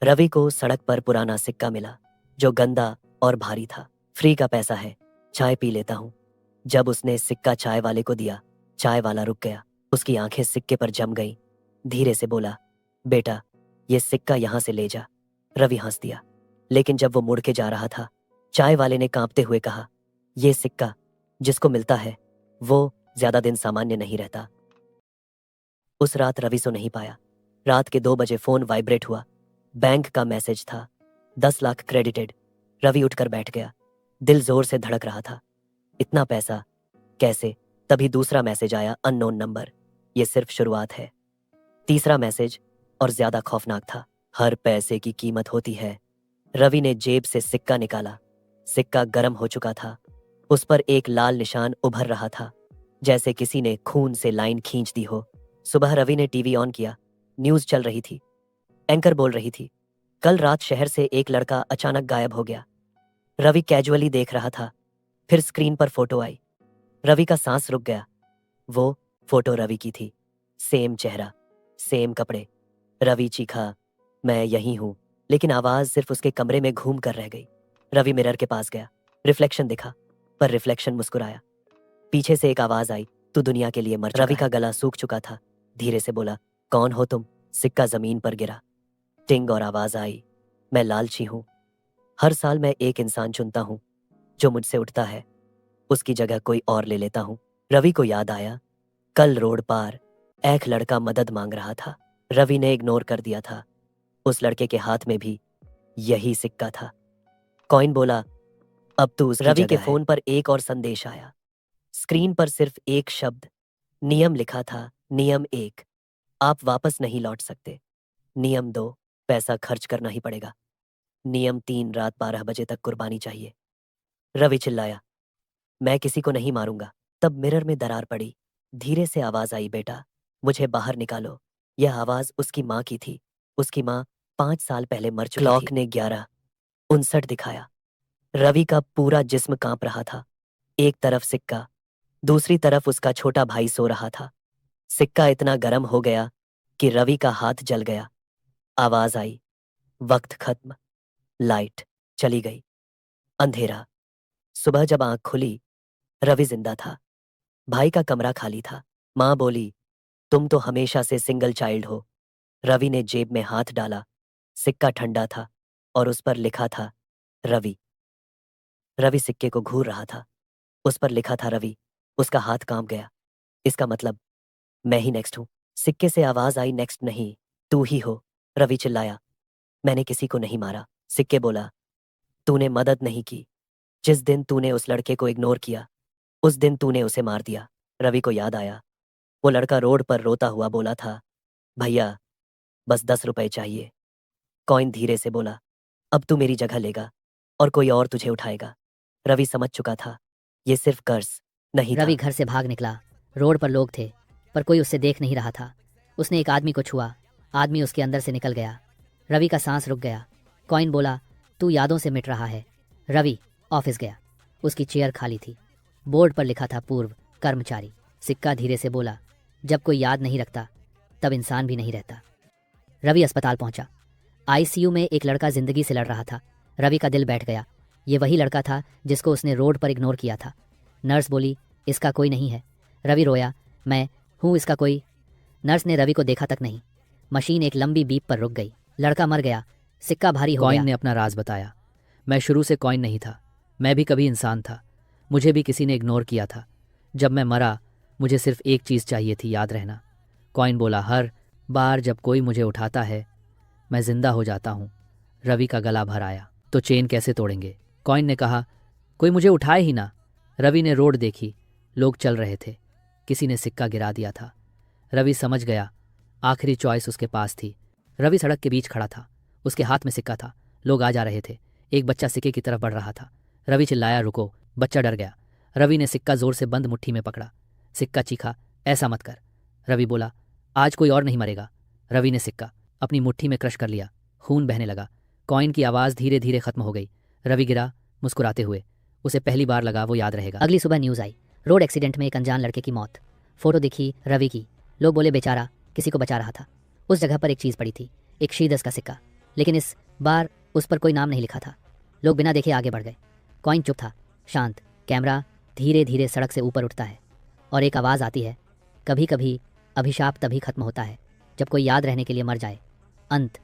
रवि को सड़क पर पुराना सिक्का मिला जो गंदा और भारी था। फ्री का पैसा है, चाय पी लेता हूँ। जब उसने सिक्का चाय वाले को दिया, चाय वाला रुक गया। उसकी आंखें सिक्के पर जम गईं। धीरे से बोला, बेटा ये सिक्का यहां से ले जा। रवि हंस दिया, लेकिन जब वो मुड़ के जा रहा था, चाय वाले ने कांपते हुए कहा, ये सिक्का जिसको मिलता है वो ज्यादा दिन सामान्य नहीं रहता। उस रात रवि सो नहीं पाया। रात के 2 बजे फोन वाइब्रेट हुआ। बैंक का मैसेज था, 10 लाख क्रेडिटेड। रवि उठकर बैठ गया। दिल जोर से धड़क रहा था। इतना पैसा कैसे? तभी दूसरा मैसेज आया, अननोन नंबर। यह सिर्फ शुरुआत है। तीसरा मैसेज और ज्यादा खौफनाक था, हर पैसे की कीमत होती है। रवि ने जेब से सिक्का निकाला। सिक्का गर्म हो चुका था। उस पर एक लाल निशान उभर रहा था, जैसे किसी ने खून से लाइन खींच दी हो। सुबह रवि ने टीवी ऑन किया। न्यूज चल रही थी। एंकर बोल रही थी, कल रात शहर से एक लड़का अचानक गायब हो गया। रवि कैजुअली देख रहा था। फिर स्क्रीन पर फोटो आई। रवि का सांस रुक गया। वो फोटो रवि की थी। सेम चेहरा, सेम कपड़े। रवि चीखा, मैं यही हूं। लेकिन आवाज सिर्फ उसके कमरे में घूम कर रह गई। रवि मिरर के पास गया। रिफ्लेक्शन दिखा, पर रिफ्लेक्शन मुस्कुराया। पीछे से एक आवाज आई, तू दुनिया के लिए मर चुका है। रवि का गला सूख चुका था। धीरे से बोला, कौन हो तुम? सिक्का जमीन पर गिरा। टिंग और आवाज आई, मैं लालची हूं। हर साल मैं एक इंसान चुनता हूं, जो मुझसे उठता है उसकी जगह कोई और ले लेता हूं। रवि को याद आया, कल रोड पार एक लड़का मदद मांग रहा था। रवि ने इग्नोर कर दिया था। उस लड़के के हाथ में भी यही सिक्का था। कॉइन बोला, अब तू उसकी रवि के फोन पर एक और संदेश आया। स्क्रीन पर सिर्फ एक शब्द, नियम लिखा था। नियम 1, आप वापस नहीं लौट सकते। नियम 2, पैसा खर्च करना ही पड़ेगा। नियम 3, रात 12 बजे तक कुर्बानी चाहिए। रवि चिल्लाया, मैं किसी को नहीं मारूंगा। तब मिरर में दरार पड़ी। धीरे से आवाज आई, बेटा मुझे बाहर निकालो। यह आवाज उसकी माँ की थी। उसकी माँ 5 साल पहले मर चुकी थी। क्लॉक ने 11:59 दिखाया। रवि का पूरा जिस्म कांप रहा था। एक तरफ सिक्का, दूसरी तरफ उसका छोटा भाई सो रहा था। सिक्का इतना गर्म हो गया कि रवि का हाथ जल गया। आवाज आई, वक्त खत्म। लाइट चली गई। अंधेरा। सुबह जब आंख खुली, रवि जिंदा था। भाई का कमरा खाली था। माँ बोली, तुम तो हमेशा से सिंगल चाइल्ड हो। रवि ने जेब में हाथ डाला। सिक्का ठंडा था और उस पर लिखा था, रवि। रवि सिक्के को घूर रहा था। उस पर लिखा था रवि। उसका हाथ कांप गया। इसका मतलब मैं ही नेक्स्ट हूं। सिक्के से आवाज आई, नेक्स्ट नहीं, तू ही हो। रवि चिल्लाया, मैंने किसी को नहीं मारा। सिक्के बोला, तूने मदद नहीं की। जिस दिन तूने उस लड़के को इग्नोर किया, उस दिन तूने उसे मार दिया। रवि को याद आया, वो लड़का रोड पर रोता हुआ बोला था, भैया बस 10 रुपए चाहिए। कॉइन धीरे से बोला, अब तू मेरी जगह लेगा और कोई और तुझे उठाएगा। रवि समझ चुका था, ये सिर्फ कर्ज नहीं था। रवि घर से भाग निकला। रोड पर लोग थे, पर कोई उससे देख नहीं रहा था। उसने एक आदमी को छुआ। आदमी उसके अंदर से निकल गया। रवि का सांस रुक गया। कॉइन बोला, तू यादों से मिट रहा है। रवि ऑफिस गया। उसकी चेयर खाली थी। बोर्ड पर लिखा था, पूर्व कर्मचारी। सिक्का धीरे से बोला, जब कोई याद नहीं रखता तब इंसान भी नहीं रहता। रवि अस्पताल पहुंचा। आईसीयू में एक लड़का जिंदगी से लड़ रहा था। रवि का दिल बैठ गया। ये वही लड़का था जिसको उसने रोड पर इग्नोर किया था। नर्स बोली, इसका कोई नहीं है। रवि रोया, मैं हूँ इसका कोई। नर्स ने रवि को देखा तक नहीं। मशीन एक लंबी बीप पर रुक गई। लड़का मर गया। सिक्का भारी हो गया। कॉइन ने अपना राज बताया, मैं शुरू से कॉइन नहीं था। मैं भी कभी इंसान था। मुझे भी किसी ने इग्नोर किया था। जब मैं मरा, मुझे सिर्फ एक चीज़ चाहिए थी, याद रहना। कॉइन बोला, हर बार जब कोई मुझे उठाता है मैं जिंदा हो जाता हूँ। रवि का गला भर आया, तो चेन कैसे तोड़ेंगे? कॉइन ने कहा, कोई मुझे उठाए ही ना। रवि ने रोड देखी। लोग चल रहे थे। किसी ने सिक्का गिरा दिया था। रवि समझ गया, आखिरी चॉइस उसके पास थी। रवि सड़क के बीच खड़ा था। उसके हाथ में सिक्का था। लोग आ जा रहे थे। एक बच्चा सिक्के की तरफ बढ़ रहा था। रवि चिल्लाया, रुको। बच्चा डर गया। रवि ने सिक्का जोर से बंद मुट्ठी में पकड़ा। सिक्का चीखा, ऐसा मत कर। रवि बोला, आज कोई और नहीं मरेगा। रवि ने सिक्का अपनी मुट्ठी में क्रश कर लिया। खून बहने लगा। कॉइन की आवाज़ धीरे धीरे खत्म हो गई। रवि गिरा मुस्कुराते हुए। उसे पहली बार लगा वो याद रहेगा। अगली सुबह न्यूज़ आई, रोड एक्सीडेंट में एक अनजान लड़के की मौत। फोटो दिखी रवि की। लोग बोले, बेचारा किसी को बचा रहा था। उस जगह पर एक चीज़ पड़ी थी, एक शीदस का सिक्का। लेकिन इस बार उस पर कोई नाम नहीं लिखा था। लोग बिना देखे आगे बढ़ गए। कॉइन चुप था, शांत। कैमरा धीरे धीरे सड़क से ऊपर उठता है और एक आवाज़ आती है, कभी कभी अभिशाप तभी खत्म होता है जब कोई याद रहने के लिए मर जाए। अंत।